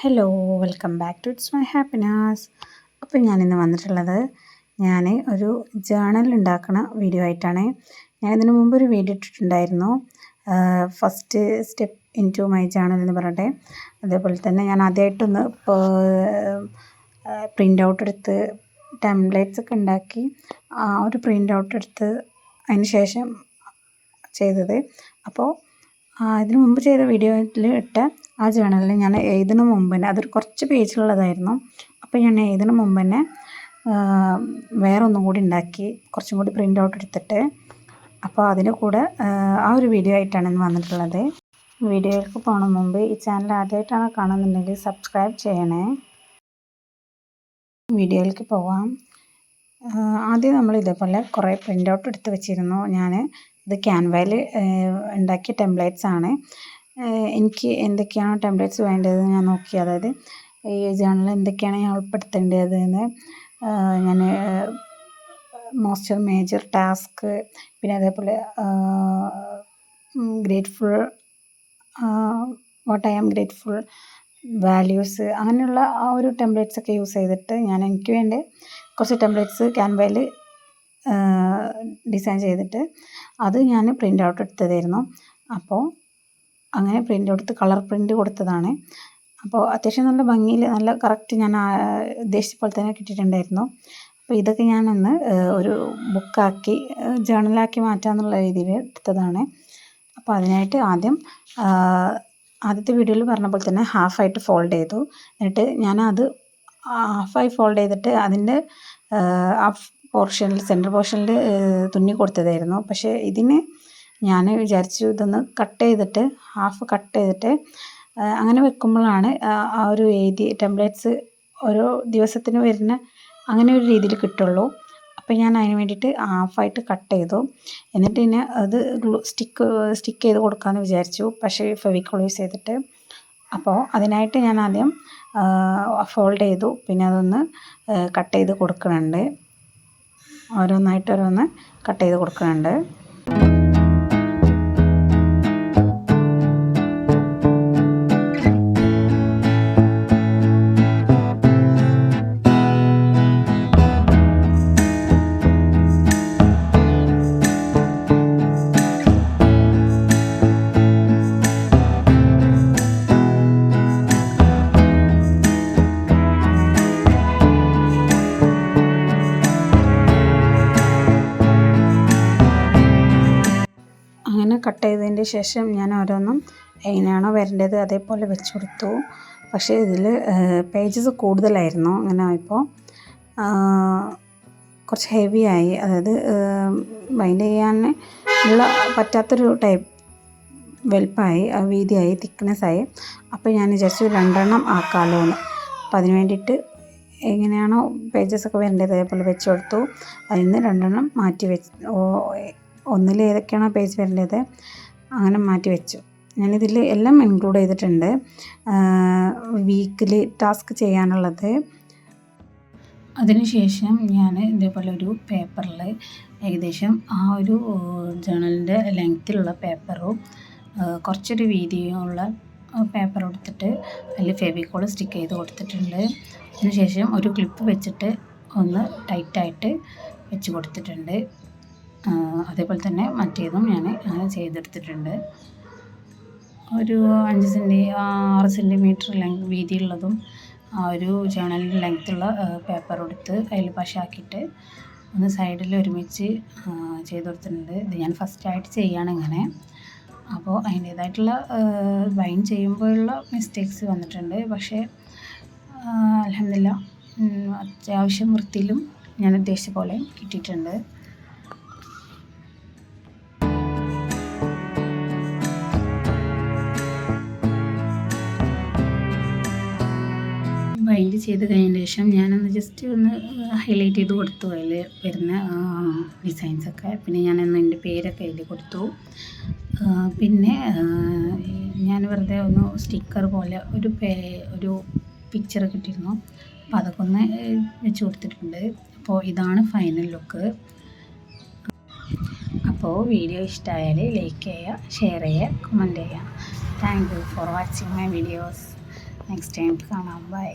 Hello welcome back to it's my happiness. അപ്പോൾ ഞാനിന്ന് വന്നിട്ടുള്ളത് ഒരു ജേണൽ ഉണ്ടാക്കുന്ന വീഡിയോ ആയിട്ടാണ്. ഞാൻ ഇതിനു മുമ്പ് ഒരു വീഡിയോ ഇട്ടിട്ടുണ്ടായിരുന്നു, first step into my journal എന്ന് പറഞ്ഞിട്ട്. അതേപോലെ തന്നെ ഞാൻ ആദ്യമായിട്ടൊന്ന് പ്രിൻ്റ് ഔട്ട് എടുത്ത് ടെംപ്ലേറ്റ്സ് ഒക്കെ ഉണ്ടാക്കി ഒരു പ്രിൻ്റ് ഔട്ട് എടുത്ത് അതിന് ശേഷം ചെയ്തത്. അപ്പോൾ ഇതിനു മുമ്പ് ചെയ്ത വീഡിയോയിൽ ഇട്ട ആ ജേണലിൽ ഞാൻ എഴുതുന്ന മുമ്പ് തന്നെ അതൊരു കുറച്ച് പേജിലുള്ളതായിരുന്നു. അപ്പോൾ ഞാൻ എഴുതുന്ന മുമ്പ് തന്നെ വേറെ ഒന്നും കൂടി ഉണ്ടാക്കി കുറച്ചും കൂടി പ്രിൻ്റ് ഔട്ട് എടുത്തിട്ട് അപ്പോൾ അതിന് കൂടെ ആ ഒരു വീഡിയോ ആയിട്ടാണ് ഇന്ന് വന്നിട്ടുള്ളത്. വീഡിയോയിലേക്ക് പോകണ മുമ്പ് ഈ ചാനൽ ആദ്യമായിട്ടാണ് കാണുന്നുണ്ടെങ്കിൽ സബ്സ്ക്രൈബ് ചെയ്യണേ. വീഡിയോയിലേക്ക് പോവാം. ആദ്യം നമ്മൾ ഇതേപോലെ കുറേ പ്രിൻ്റ് ഔട്ട് എടുത്ത് വെച്ചിരുന്നു. ഇത് ക്യാൻവയിൽ ഉണ്ടാക്കിയ ടെംപ്ലേറ്റ്സ് ആണ്. എനിക്ക് എന്തൊക്കെയാണോ ടെംപ്ലേറ്റ്സ് വേണ്ടത് ഞാൻ നോക്കി, അതായത് ഈ ജേണലിൽ എന്തൊക്കെയാണ് ഞാൻ ഉൾപ്പെടുത്തേണ്ടതെന്ന് ഞാൻ മോസ്റ്റ് മേജർ ടാസ്ക്, പിന്നെ അതേപോലെ grateful, what I am grateful, values, അങ്ങനെയുള്ള ആ ഒരു ടെംപ്ലേറ്റ്സ് ഒക്കെ യൂസ് ചെയ്തിട്ട് എനിക്ക് വേണ്ടി കുറച്ച് ടെംപ്ലേറ്റ്സ് ക്യാൻവയിൽ ഡിസൈൻ ചെയ്തിട്ട് അത് ഞാൻ പ്രിൻ്റ് ഔട്ട് എടുത്തതായിരുന്നു. അപ്പോൾ അങ്ങനെ പ്രിൻ്റ് എടുത്ത് കളർ പ്രിൻ്റ് കൊടുത്തതാണ്. അപ്പോൾ അത്യാവശ്യം നല്ല ഭംഗിയിൽ നല്ല കറക്റ്റ് ഞാൻ ഉദ്ദേശിച്ച പോലെ തന്നെ കിട്ടിയിട്ടുണ്ടായിരുന്നു. അപ്പോൾ ഇതൊക്കെ ഞാനൊന്ന് ഒരു ബുക്കാക്കി ജേണലാക്കി മാറ്റാമെന്നുള്ള രീതിയിൽ എടുത്തതാണ്. അപ്പോൾ അതിനായിട്ട് ആദ്യത്തെ വീഡിയോയിൽ പറഞ്ഞ പോലെ തന്നെ ഹാഫായിട്ട് ഫോൾഡ് ചെയ്തു. എന്നിട്ട് ഞാനത് ഹാഫായി ഫോൾഡ് ചെയ്തിട്ട് അതിൻ്റെ ആ പോർഷനിൽ, സെൻറ്റർ പോർഷനിൽ തുന്നി കൊടുത്തതായിരുന്നു. പക്ഷേ ഇതിന് ഞാൻ വിചാരിച്ചു ഇതൊന്ന് കട്ട് ചെയ്തിട്ട്, ഹാഫ് കട്ട് ചെയ്തിട്ട് അങ്ങനെ വെക്കുമ്പോഴാണ് ആ ഒരു ടെംപ്ലേറ്റ്സ് ഓരോ ദിവസത്തിന് വരുന്ന അങ്ങനെ ഒരു രീതിയിൽ കിട്ടുള്ളൂ. അപ്പോൾ ഞാൻ അതിന് വേണ്ടിയിട്ട് ഹാഫായിട്ട് കട്ട് ചെയ്തു. എന്നിട്ട് പിന്നെ അത് സ്റ്റിക്ക് ചെയ്ത് കൊടുക്കാമെന്ന് വിചാരിച്ചു, പക്ഷേ ഫെവിക്കോൾ യൂസ് ചെയ്തിട്ട്. അപ്പോൾ അതിനായിട്ട് ഞാൻ ആദ്യം ഫോൾഡ് ചെയ്തു, പിന്നെ അതൊന്ന് കട്ട് ചെയ്ത് കൊടുക്കുന്നുണ്ട്. ഓരോന്ന് കട്ട് ചെയ്ത് കൊടുക്കുന്നുണ്ട്. അങ്ങനെ കട്ട് ചെയ്തതിൻ്റെ ശേഷം ഞാൻ ഓരോന്നും എങ്ങനെയാണോ വരേണ്ടത് അതേപോലെ വെച്ച് കൊടുത്തു. പക്ഷേ ഇതിൽ പേജസ് കൂടുതലായിരുന്നു. അങ്ങനെ ആയപ്പോൾ കുറച്ച് ഹെവിയായി, അതായത് ബൈൻഡ് ചെയ്യാൻ പറ്റാത്തൊരു ടൈപ്പ് വലുപ്പമായി, വീതിയായി, തിക്നെസ്സായി. അപ്പോൾ ഞാൻ വിചാരിച്ചു 2 ആക്കാമല്ലോ എന്ന്. അപ്പോൾ അതിന് വേണ്ടിയിട്ട് എങ്ങനെയാണോ പേജസൊക്കെ വരേണ്ടത് അതേപോലെ വെച്ച് കൊടുത്തു. അതിൽ നിന്ന് 2 മാറ്റി വെച്ച്, ഒന്നിൽ ഏതൊക്കെയാണോ പേജ് വരേണ്ടത് അങ്ങനെ മാറ്റി വെച്ചു. ഞാനിതിൽ എല്ലാം ഇൻക്ലൂഡ് ചെയ്തിട്ടുണ്ട്. വീക്കിലി ടാസ്ക് ചെയ്യാനുള്ളത്. അതിനുശേഷം ഞാൻ ഇതേപോലെ ഒരു പേപ്പറിൽ ഏകദേശം ആ ഒരു ജേണലിൻ്റെ ലെങ്ത്തിലുള്ള പേപ്പറും കുറച്ചൊരു വീതിയുള്ള പേപ്പർ എടുത്തിട്ട് അതിൽ ഫെവിക്കോൾ സ്റ്റിക്ക് ചെയ്ത് കൊടുത്തിട്ടുണ്ട്. അതിനുശേഷം ഒരു ക്ലിപ്പ് വെച്ചിട്ട് ഒന്ന് ടൈറ്റായിട്ട് വെച്ച് കൊടുത്തിട്ടുണ്ട്. അതേപോലെ തന്നെ മറ്റേതും ഞാൻ അങ്ങനെ ചെയ്തെടുത്തിട്ടുണ്ട്. ഒരു 6 സെൻറ്റിമീറ്റർ വീതിയുള്ളതും ആ ഒരു ജേണലിൻ്റെ ലെങ്ത്തുള്ള പേപ്പർ എടുത്ത് അതിൽ പശാക്കിയിട്ട് ഒന്ന് സൈഡിൽ ഒരുമിച്ച് ചെയ്ത് കൊടുത്തിട്ടുണ്ട്. ഇത് ഞാൻ ഫസ്റ്റായിട്ട് ചെയ്യുകയാണ് ഇങ്ങനെ. അപ്പോൾ അതിൻ്റേതായിട്ടുള്ള ബൈൻഡ് ചെയ്യുമ്പോഴുള്ള മിസ്റ്റേക്സ് വന്നിട്ടുണ്ട്. പക്ഷേ അൽഹംദുലില്ലാ അത്യാവശ്യം വൃത്തിയിലും ഞാൻ ഉദ്ദേശിച്ച പോലെ കിട്ടിയിട്ടുണ്ട്. ബൈൻഡ് ചെയ്ത് കഴിഞ്ഞതിന് ശേഷം ഞാനൊന്ന് ജസ്റ്റ് ഒന്ന് ഹൈലൈറ്റ് ചെയ്ത് കൊടുത്തു അതിൽ വരുന്ന ഡിസൈൻസൊക്കെ. പിന്നെ ഞാനൊന്ന് എൻ്റെ പേരൊക്കെ എഴുതി കൊടുത്തു. പിന്നെ ഞാൻ വെറുതെ ഒന്ന് സ്റ്റിക്കർ പോലെ ഒരു പിക്ചർ കിട്ടിയിരുന്നു, അപ്പോൾ അതൊക്കെ ഒന്ന് വെച്ച് കൊടുത്തിട്ടുണ്ട്. അപ്പോൾ ഇതാണ് ഫൈനൽ ലുക്ക്. അപ്പോൾ വീഡിയോ ഇഷ്ടമായാൽ ലൈക്ക് ചെയ്യുക, ഷെയർ ചെയ്യുക, കമൻറ്റ് ചെയ്യുക. Thank you for watching my videos. Next time കാണാം. ബൈ.